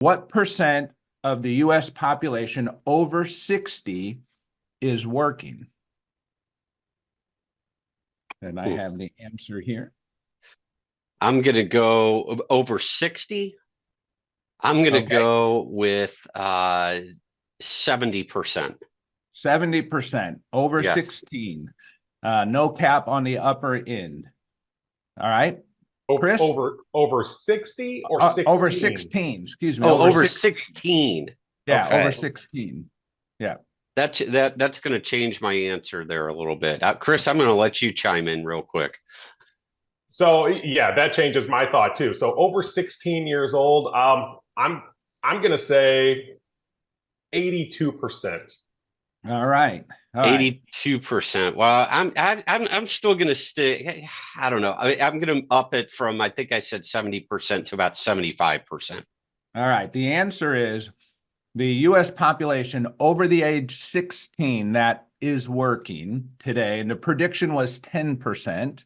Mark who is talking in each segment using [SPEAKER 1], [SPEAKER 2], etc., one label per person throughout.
[SPEAKER 1] What percent of the U.S. population over 60 is working? And I have the answer here.
[SPEAKER 2] I'm going to go over 60. I'm going to
[SPEAKER 1] Okay,
[SPEAKER 2] go with 70%.
[SPEAKER 1] 70% over
[SPEAKER 2] Yes.
[SPEAKER 1] 16. No cap on the upper end. All right, Chris?
[SPEAKER 3] Over 60 or
[SPEAKER 1] Over
[SPEAKER 3] 16?
[SPEAKER 1] 16, excuse me,
[SPEAKER 2] Oh,
[SPEAKER 1] over
[SPEAKER 2] over
[SPEAKER 1] 16.
[SPEAKER 2] 16.
[SPEAKER 1] Yeah, over
[SPEAKER 2] Okay.
[SPEAKER 1] 16. Yeah.
[SPEAKER 2] That's going to change my answer there a little bit. Chris, I'm going to let you chime in real quick.
[SPEAKER 3] So yeah, that changes my thought too. So over 16 years old, I'm gonna say 82%.
[SPEAKER 1] All right. All right.
[SPEAKER 2] 82%. Well, I'm still going to stick. I don't know. I'm going to up it from, I think I said 70% to about 75%.
[SPEAKER 1] All right. The answer is the U.S. population over the age 16 that is working today, and the prediction was 10%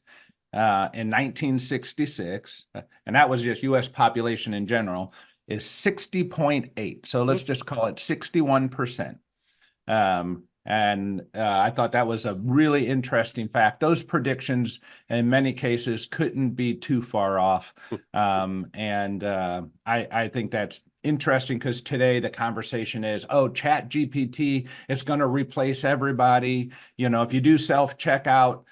[SPEAKER 1] in 1966, and that was just U.S. population in general, is 60.8. So let's just call it 61%. I thought that was a really interesting fact. Those predictions, in many cases, couldn't be too far off. I think that's interesting because today the conversation is, oh, Chat GPT, it's going to replace everybody. You know, if you do self-checkout,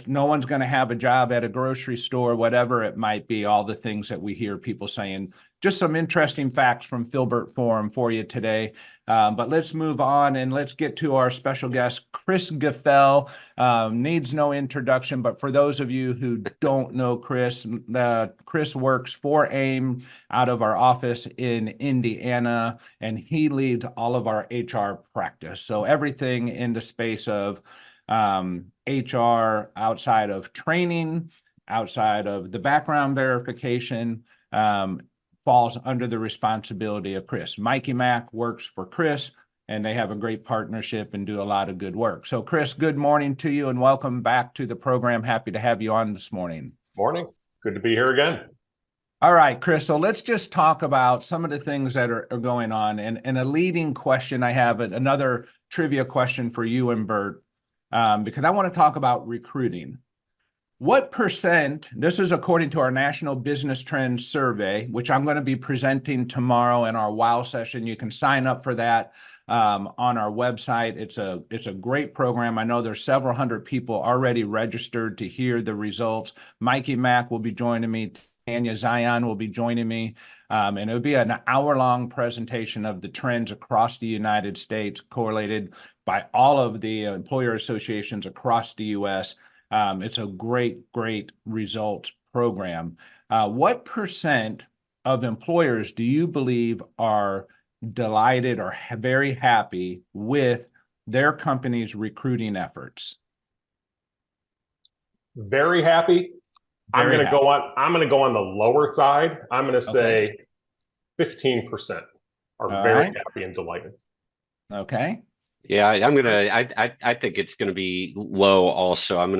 [SPEAKER 1] no one's going to have a job at a grocery store, whatever it might be, all the things that we hear people saying. Just some interesting facts from Burt Forum for you today. But let's move on and let's get to our special guest, Chris Gfell. Needs no introduction, but for those of you who don't know Chris, Chris works for AIM out of our office in Indiana, and he leads all of our HR practice. So everything in the space of HR outside of training, outside of the background verification, falls under the responsibility of Chris. Mikey Mack works for Chris, and they have a great partnership and do a lot of good work. So Chris, good morning to you and welcome back to the program. Happy to have you on this morning.
[SPEAKER 3] Morning. Good to be here again.
[SPEAKER 1] All right, Chris, so let's just talk about some of the things that are going on. And a leading question I have, another trivia question for you and Burt, because I want to talk about recruiting. What percent, this is according to our National Business Trends Survey, which I'm going to be presenting tomorrow in our WOW session. You can sign up for that on our website. It's a great program. I know there's several hundred people already registered to hear the results. Mikey Mack will be joining me. Tanya Zion will be joining me. And it'll be an hour-long presentation of the trends across the United States, correlated by all of the employer associations across the U.S. It's a great, great results program. What percent of employers do you believe are delighted or very happy with their company's recruiting efforts?
[SPEAKER 3] Very happy. I'm going to go on the lower side. I'm going to say 15% are very happy and delighted.
[SPEAKER 1] Okay.
[SPEAKER 2] Yeah, I think it's gonna be low also. I'm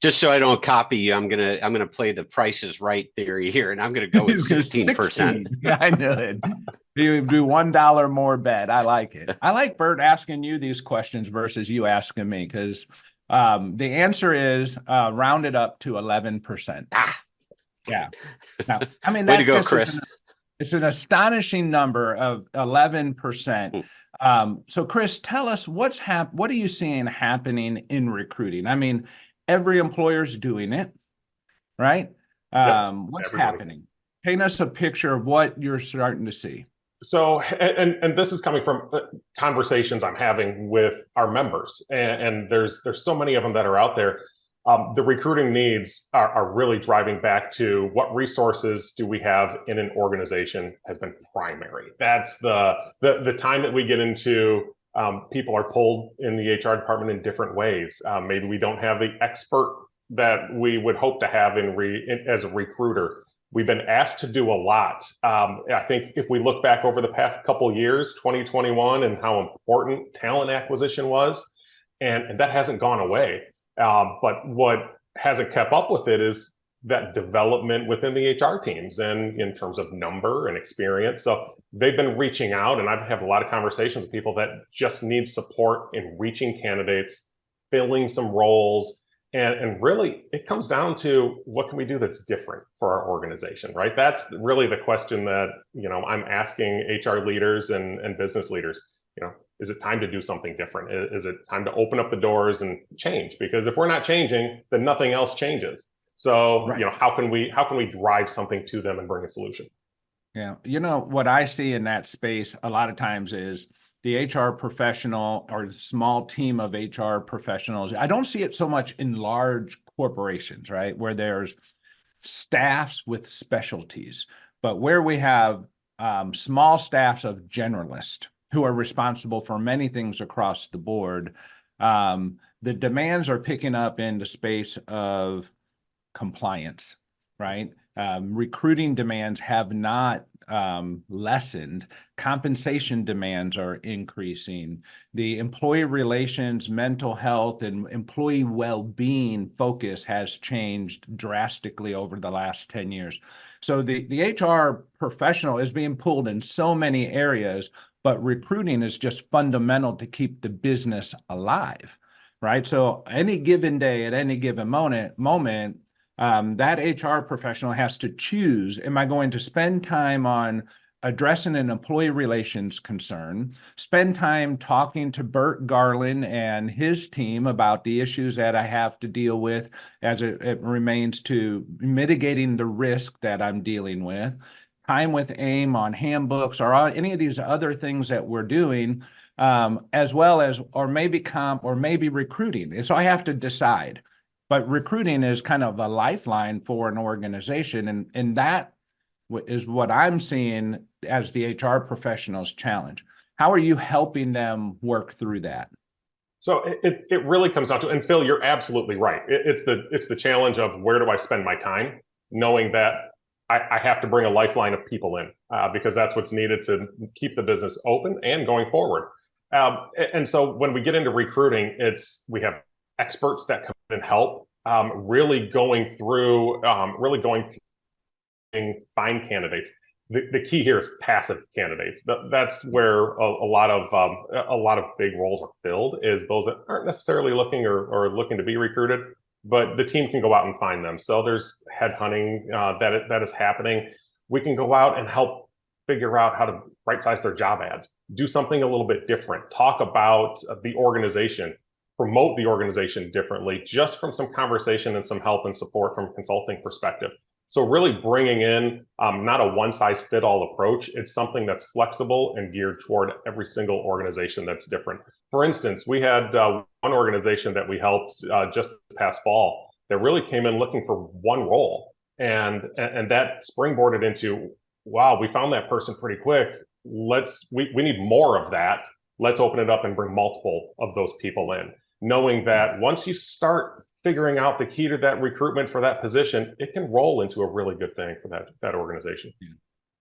[SPEAKER 2] just so I don't copy you, I'm gonna play the Price is Right theory here, and I'm gonna go with 16%.
[SPEAKER 1] Yeah, I knew it. You do $1 more bet. I like it. I like Burt asking you these questions versus you asking me, because the answer is rounded up to 11%. Yeah. Now, I mean,
[SPEAKER 2] way to
[SPEAKER 1] that
[SPEAKER 2] go,
[SPEAKER 1] just
[SPEAKER 2] Chris.
[SPEAKER 1] it's an astonishing number of 11%. So Chris, tell us what are you seeing happening in recruiting? I mean, every employer's doing it, right? What's happening? Paint us a picture of what you're starting to see.
[SPEAKER 3] So, and this is coming from conversations I'm having with our members, and there's so many of them that are out there. The recruiting needs are really driving back to what resources do we have in an organization has been primary. That's the time that we get into. People are pulled in the HR department in different ways. Maybe we don't have the expert that we would hope to have as a recruiter. We've been asked to do a lot. I think if we look back over the past couple of years, 2021, and how important talent acquisition was, and that hasn't gone away. But what hasn't kept up with it is that development within the HR teams and in terms of number and experience. So they've been reaching out, and I've had a lot of conversations with people that just need support in reaching candidates, filling some roles. And really, it comes down to what can we do that's different for our organization, right? That's really the question that, I'm asking HR leaders and business leaders. Is it time to do something different? Is it time to open up the doors and change? Because if we're not changing, then nothing else changes. So,
[SPEAKER 1] Right.
[SPEAKER 3] how can we drive something to them and bring a solution?
[SPEAKER 1] Yeah. What I see in that space a lot of times is the HR professional or the small team of HR professionals. I don't see it so much in large corporations, right? Where there's staffs with specialties, but where we have small staffs of generalists who are responsible for many things across the board, the demands are picking up in the space of compliance, right? Recruiting demands have not lessened. Compensation demands are increasing. The employee relations, mental health, and employee well-being focus has changed drastically over the last 10 years. So the HR professional is being pulled in so many areas, but recruiting is just fundamental to keep the business alive, right? So any given day, at any given moment, that HR professional has to choose, am I going to spend time on addressing an employee relations concern, spend time talking to Burt Garland and his team about the issues that I have to deal with as it remains to mitigating the risk that I'm dealing with, time with AIM on handbooks or any of these other things that we're doing, as well as, or maybe comp or maybe recruiting. And so I have to decide. But recruiting is kind of a lifeline for an organization. And that is what I'm seeing as the HR professionals challenge. How are you helping them work through that?
[SPEAKER 3] So it really comes down to, and Phil, you're absolutely right. It's the challenge of where do I spend my time, knowing that I have to bring a lifeline of people in because that's what's needed to keep the business open and going forward. And so when we get into recruiting, we have experts that come and help, really going through and find candidates. The key here is passive candidates. That's where a lot of big roles are filled, is those that aren't necessarily looking or looking to be recruited, but the team can go out and find them. So there's headhunting that is happening. We can go out and help figure out how to right size their job ads, do something a little bit different, talk about the organization, promote the organization differently, just from some conversation and some help and support from a consulting perspective. So really bringing in not a one-size-fit-all approach. It's something that's flexible and geared toward every single organization that's different. For instance, we had one organization that we helped just this past fall that really came in looking for one role. And that springboarded into, wow, we found that person pretty quick. We need more of that. Let's open it up and bring multiple of those people in, knowing that once you start figuring out the key to that recruitment for that position, it can roll into a really good thing for that organization.
[SPEAKER 1] Yeah.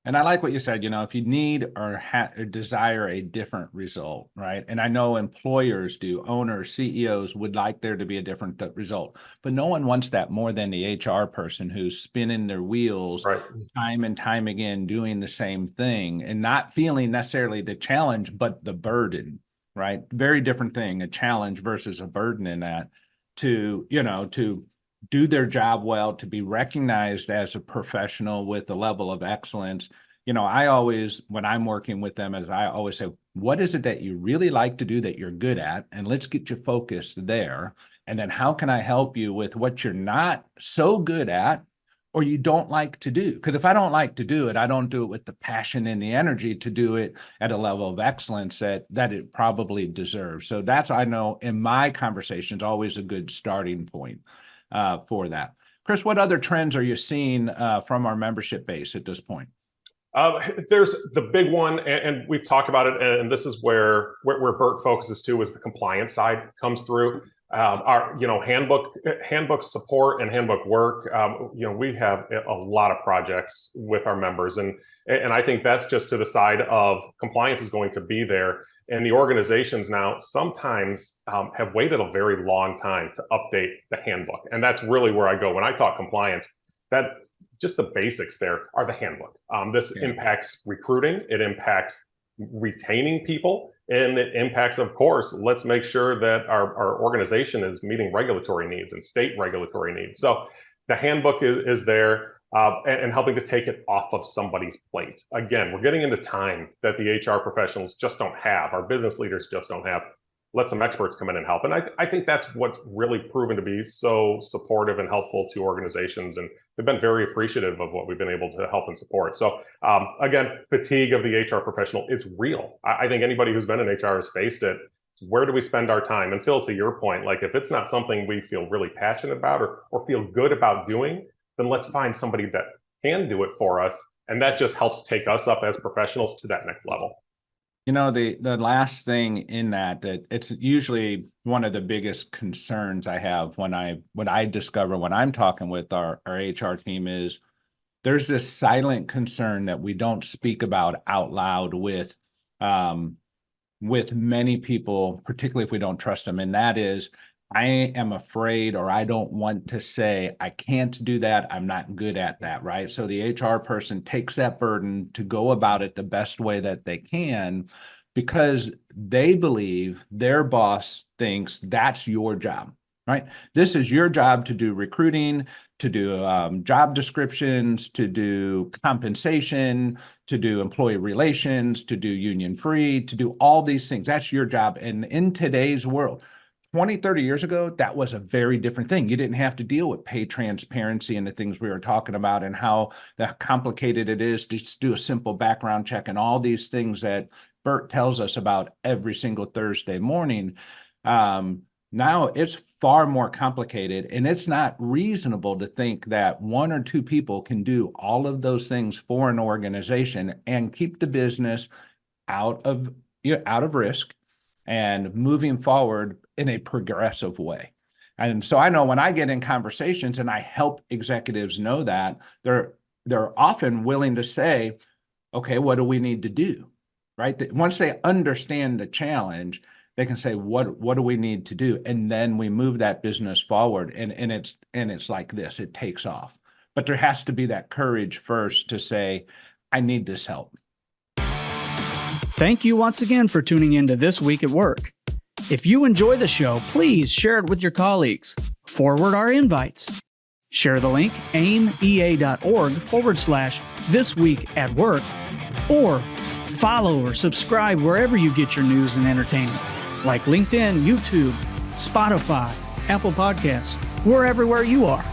[SPEAKER 1] And I like what you said, if you need or desire a different result, right? And I know employers do, owners, CEOs would like there to be a different result, but no one wants that more than the HR person who's spinning their wheels
[SPEAKER 3] right.
[SPEAKER 1] time and time again, doing the same thing and not feeling necessarily the challenge, but the burden, right? Very different thing, a challenge versus a burden in that. To do their job well, to be recognized as a professional with a level of excellence. I always, when I'm working with them, I always say, what is it that you really like to do that you're good at? And let's get you focused there. And then how can I help you with what you're not so good at or you don't like to do? Because if I don't like to do it, I don't do it with the passion and the energy to do it at a level of excellence that it probably deserves. So that's, I know in my conversations, always a good starting point for that. Chris, what other trends are you seeing from our membership base at this point?
[SPEAKER 3] There's the big one, and we've talked about it, and this is where Burt focuses too, is the compliance side comes through. Our handbook support and handbook work. We have a lot of projects with our members, and I think that's just to the side of compliance is going to be there, and the organizations now sometimes have waited a very long time to update the handbook, and that's really where I go when I talk compliance. that just the basics there are the handbook. This impacts recruiting, it impacts retaining people, and it impacts, of course, let's make sure that our organization is meeting regulatory needs and state regulatory needs. So the handbook is there and helping to take it off of somebody's plate. Again, we're getting into time that the HR professionals just don't have, our business leaders just don't have. Let some experts come in and help. And I think that's what's really proven to be so supportive and helpful to organizations. And they've been very appreciative of what we've been able to help and support. So again, fatigue of the HR professional, it's real. I think anybody who's been in HR has faced it. Where do we spend our time? And Phil, to your point, like if it's not something we feel really passionate about or feel good about doing, then let's find somebody that can do it for us. And that just helps take us up as professionals to that next level.
[SPEAKER 1] You know, the last thing in that it's usually one of the biggest concerns I have when I discover when I'm talking with our HR team is there's this silent concern that we don't speak about out loud with many people, particularly if we don't trust them. And that is, I am afraid, or I don't want to say, I can't do that. I'm not good at that, right? So the HR person takes that burden to go about it the best way that they can because they believe their boss thinks that's your job, right? This is your job to do recruiting, to do job descriptions, to do compensation, to do employee relations, to do union free, to do all these things. That's your job. And in today's world, 20, 30 years ago, that was a very different thing. You didn't have to deal with pay transparency and the things we were talking about and how complicated it is to just do a simple background check and all these things that Burt tells us about every single Thursday morning. Now it's far more complicated, and it's not reasonable to think that one or two people can do all of those things for an organization and keep the business out of risk and moving forward in a progressive way. And so I know when I get in conversations and I help executives know that, they're often willing to say, okay, what do we need to do? Right? Once they understand the challenge, they can say, what do we need to do? And then we move that business forward. And it's like this, it takes off. But there has to be that courage first to say, I need this help.
[SPEAKER 4] Thank you once again for tuning in to This Week at Work. If you enjoy the show, please share it with your colleagues. Forward our invites. Share the link, aimea.org/This Week at Work, or follow or subscribe wherever you get your news and entertainment, like LinkedIn, YouTube, Spotify, Apple Podcasts. We're everywhere you are.